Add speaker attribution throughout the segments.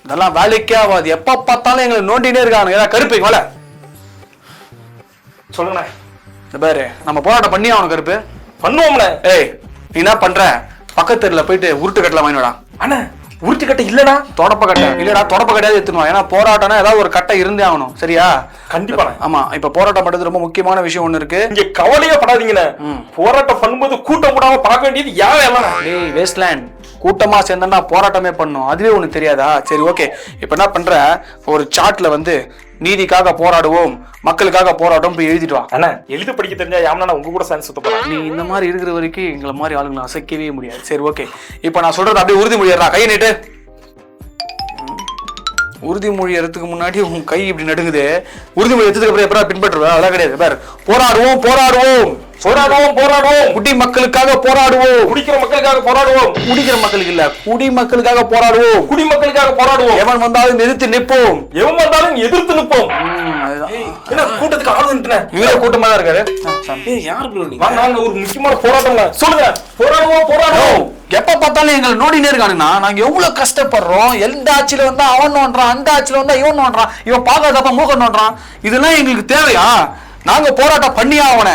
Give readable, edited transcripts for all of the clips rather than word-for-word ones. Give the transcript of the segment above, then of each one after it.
Speaker 1: இதெல்லாம் வேலைக்கே ஆகாது. எப்ப பார்த்தாலும் எங்களை நோண்டினே இருக்காங்க. ஏதாவது கருப்பு வலை
Speaker 2: சொல்லுங்க.
Speaker 1: இந்த பாரு, நம்ம போராட்டம் பண்ணி அவனுக்கு கருப்பு
Speaker 2: பண்ணுவோம்ல.
Speaker 1: ஏய், நீ என்ன பண்ற? பக்கத்து தெருல போயிட்டு உருட்டு கட்டலாம் வாங்கிடா.
Speaker 2: அண்ணா உருட்டு கட்டை இல்லடா,
Speaker 1: தொடப்ப கட்டை இல்லடா, தொடப்ப கட்டையாவது எடுத்துனுவா. ஏன்னா போராட்டம்னா ஏதாவது ஒரு கட்டை இருந்தே ஆகணும். சரியா?
Speaker 2: கண்டிப்பா.
Speaker 1: ஆமா, இப்ப போராட்டம் பண்றது ரொம்ப முக்கியமான விஷயம் ஒண்ணு இருக்கு.
Speaker 2: இங்க கவலையே படாதீங்கண்ணே. போராட்டம் பண்ணும்போது கூட்டம் கூடாம பார்க்க வேண்டியது யாரும்.
Speaker 1: டேய் வேஸ்ட்லேண்ட், கூட்டமா சேர்ந்தா போராட்டமே பண்ணும். அதுவே உனக்கு தெரியாதா? சரி ஓகே, இப்ப என்ன பண்ற, ஒரு சார்ட்ல வந்து நீதிக்காக போராடுவோம், மக்களுக்காக போராட்டம் போய் எழுதிட்டு வா.
Speaker 2: அண்ணா எழுத படிக்க தெரிஞ்சா யாமனா உங்க கூட சேர்ந்து சுத்த போறேன்.
Speaker 1: நீ இந்த மாதிரி இருக்கிற வரைக்கும் எங்களை மாதிரி ஆளுங்களை அசைக்கவே முடியாது. சரி ஓகே, இப்ப நான் சொல்றது அப்படியே உறுதிமொழியா, கையை நீட்டு. உறுதிமொழி எடுத்துக்கு முன்னாடி உன் கை இப்படி நடுங்குது. உறுதிமொழி எடுத்ததுக்கு அப்புறம் எப்படா பின்பற்றுவேன்? அதெல்லாம் கிடையாது. பாரு, போராடுவோம் போராடுவோம்
Speaker 2: போராடுவோம் போராடுவோம்,
Speaker 1: குடி மக்களுக்காக போராடுவோம்,
Speaker 2: குடிக்கிற மக்களுக்காக போராடுவோம்,
Speaker 1: குடிக்கிற மக்களுக்கு இல்ல குடி மக்களுக்காக போராடுவோம்,
Speaker 2: குடிமக்களுக்காக போராடுவோம்,
Speaker 1: எவன் வந்தாலும் எதிர்த்து நிற்போம்,
Speaker 2: எவன் வந்தாலும் எதிர்த்து நிற்போம். என்ன கூட்டத்துக்கு ஆளுங்க
Speaker 1: இவரே கூட்டமா தான் இருக்காரு.
Speaker 2: யாரு ஒரு முக்கியமான போராட்டம் சொல்லுங்க. போராடுவோம் போராடுவோம்.
Speaker 1: எப்ப பார்த்தாலும் எங்களை நோடினே இருக்கானுங்கண்ணா. நாங்க எவ்வளவு கஷ்டப்படுறோம். எந்த ஆட்சியில வந்தா அவன் நோன்றான், அந்த ஆட்சியில வந்தா இவன் நோன்றான், இவன் பாக்காதப்ப மூக்க நோன்றான். இதெல்லாம் எங்களுக்கு தேவையா? நாங்க போராட்டம் பண்ணி ஆவன.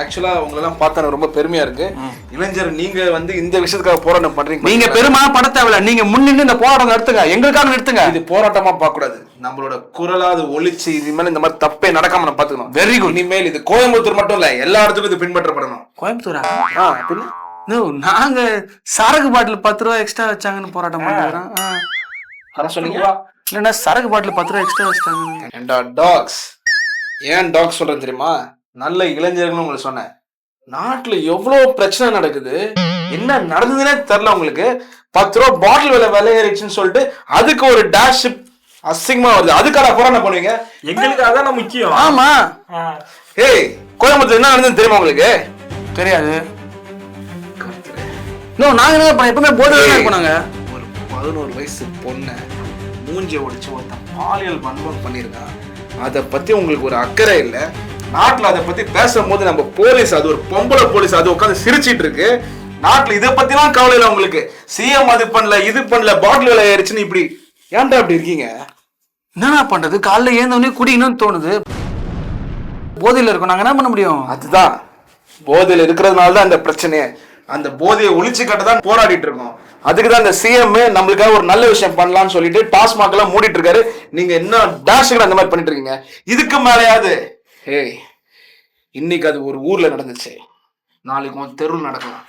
Speaker 3: ஆக்சுவலா உங்களெல்லாம் பார்த்தா ரொம்ப பெருமையா இருக்கு. இளைஞர் நீங்க வந்து இந்த விஷயத்துக்காக போராட்டம் பண்றீங்க.
Speaker 1: நீங்க பெருமை பட தேவையில்ல, நீங்க முன்னின்று இந்த போராட்டம் நடத்துங்க, எங்களுக்காக நிறுத்துங்க.
Speaker 3: இது போராட்டமா பார்க்க கூடாது, நம்மளோட குரலா அது ஒழிச்சு இனிமேல் இந்த மாதிரி தப்பே நடக்காம நம்ம பாத்துக்கணும்.
Speaker 1: Very good.
Speaker 3: இனிமேல் இது கோயம்புத்தூர் மட்டும் இல்ல, எல்லா இடத்துக்கும் இது பின்பற்றப்படணும்.
Speaker 1: கோயம்புத்தூரா? நாங்க சரக்கு பாட்டில் 10 ரூபா எக்ஸ்ட்ரா வச்சாங்கன்னு போராட்டம் பண்றோம்.
Speaker 3: சொன்னீங்க
Speaker 1: இல்லன்னா சரக்கு பாட்டில் 10 ரூபா எக்ஸ்ட்ரா வச்சாங்க.
Speaker 3: டாக்ஸ் ஏன் டாக்ஸ் சொல்றேன் தெரியுமா? நல்ல இளைஞர்கள் உங்களுக்கு சொன்னேன். நாட்டுல எவ்வளவு பிரச்சனை நடக்குது, என்ன நடந்ததுன்னே தெரியல உங்களுக்கு. 10 ரூபா பாட்டில் விலை ஏறிச்சுன்னு சொல்லிட்டு அதுக்கு ஒரு டேஷ் அசிங்கமா வருது. அதுக்காக போராட்டம் பண்ணுவீங்க?
Speaker 2: எங்களுக்கு அதான் முக்கியம்.
Speaker 1: ஆமா.
Speaker 3: ஏய், கோயம்புத்தூர் என்ன நடந்ததுன்னு தெரியுமா உங்களுக்கு?
Speaker 1: தெரியாது. நாங்க என்ன பண்ண எப்பவுமே போர்டுல இருப்பாங்க.
Speaker 3: ஒரு 11 வயசு பொண்ணை மூஞ்சி ஒடிச்சு ஒருத்தன் பாலியல் வன்மம் பண்ணிருக்கான். அதை பத்தி உங்களுக்கு ஒரு அக்கறை இல்ல. நாட்டுல அதை பத்தி பேசும்போது நம்ம போலீஸ், அது ஒரு பொம்பளை போலீஸ், அது உட்காந்து சிரிச்சிட்டு இருக்கு. நாட்டுல இதை பத்தி எல்லாம் கவலை இல்லை உங்களுக்கு. சிஎம் அது பண்ணல, இது பண்ணல, பாட்டில் விலை ஏறிச்சுன்னு இப்படி ஏன்டா அப்படி இருக்கீங்க?
Speaker 1: என்னன்னா பண்றது? காலைல ஏந்தவனே குடிக்கணும்னு தோணுது. போதையில இருக்கும், நாங்க என்ன பண்ண முடியும்?
Speaker 3: அதுதான், போதையில இருக்கிறதுனால தான் இந்த பிரச்சனையே. அந்த போதையை ஒழிச்சு கட்டதான் போராடிட்டு இருக்கோம். அதுக்குதான் இந்த சிஎம் நம்மளுக்காக ஒரு நல்ல விஷயம் பண்ணலாம்னு சொல்லிட்டு டாஸ்மாக் எல்லாம் மூடிட்டு இருக்காரு. நீங்க என்ன டாஷுக்கு அந்த மாதிரி பண்ணிட்டு இருக்கீங்க? இதுக்கு மேலையாவது ஏய், இன்னைக்கு அது ஒரு ஊர்ல நடந்துச்சு, நாளைக்கு உன் தெருவில் நடக்கலாம்.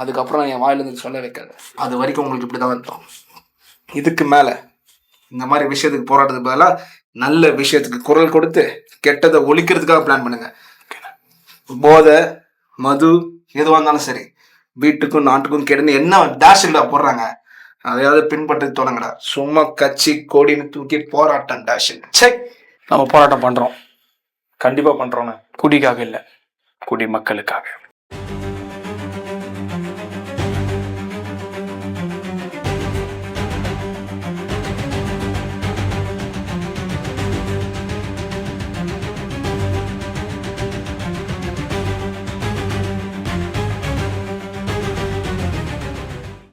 Speaker 3: அதுக்கப்புறம் என் வாயில இருந்து சொல்ல வைக்காது. அது வரைக்கும் உங்களுக்கு இப்படிதான் இருக்கும். இதுக்கு மேல இந்த மாதிரி விஷயத்துக்கு போராடுறதுக்கு பதிலாக நல்ல விஷயத்துக்கு குரல் கொடுத்து கெட்டதை ஒழிக்கிறதுக்காக பிளான் பண்ணுங்க. போதை, மது எதுவாக இருந்தாலும் சரி, வீட்டுக்கும் நாட்டுக்கும் கெடுன்னு என்ன டேஷ்டா போடுறாங்க, அதையாவது பின்பற்றி தொடங்கடா. சும்மா கட்சி கொடின்னு தூக்கி போராட்டம் டேஷ்.
Speaker 1: நம்ம போராட்டம் பண்றோம்,
Speaker 2: கண்டிப்பா பண்றோம்.
Speaker 1: குடிக்காக இல்ல, குடி மக்களுக்காக.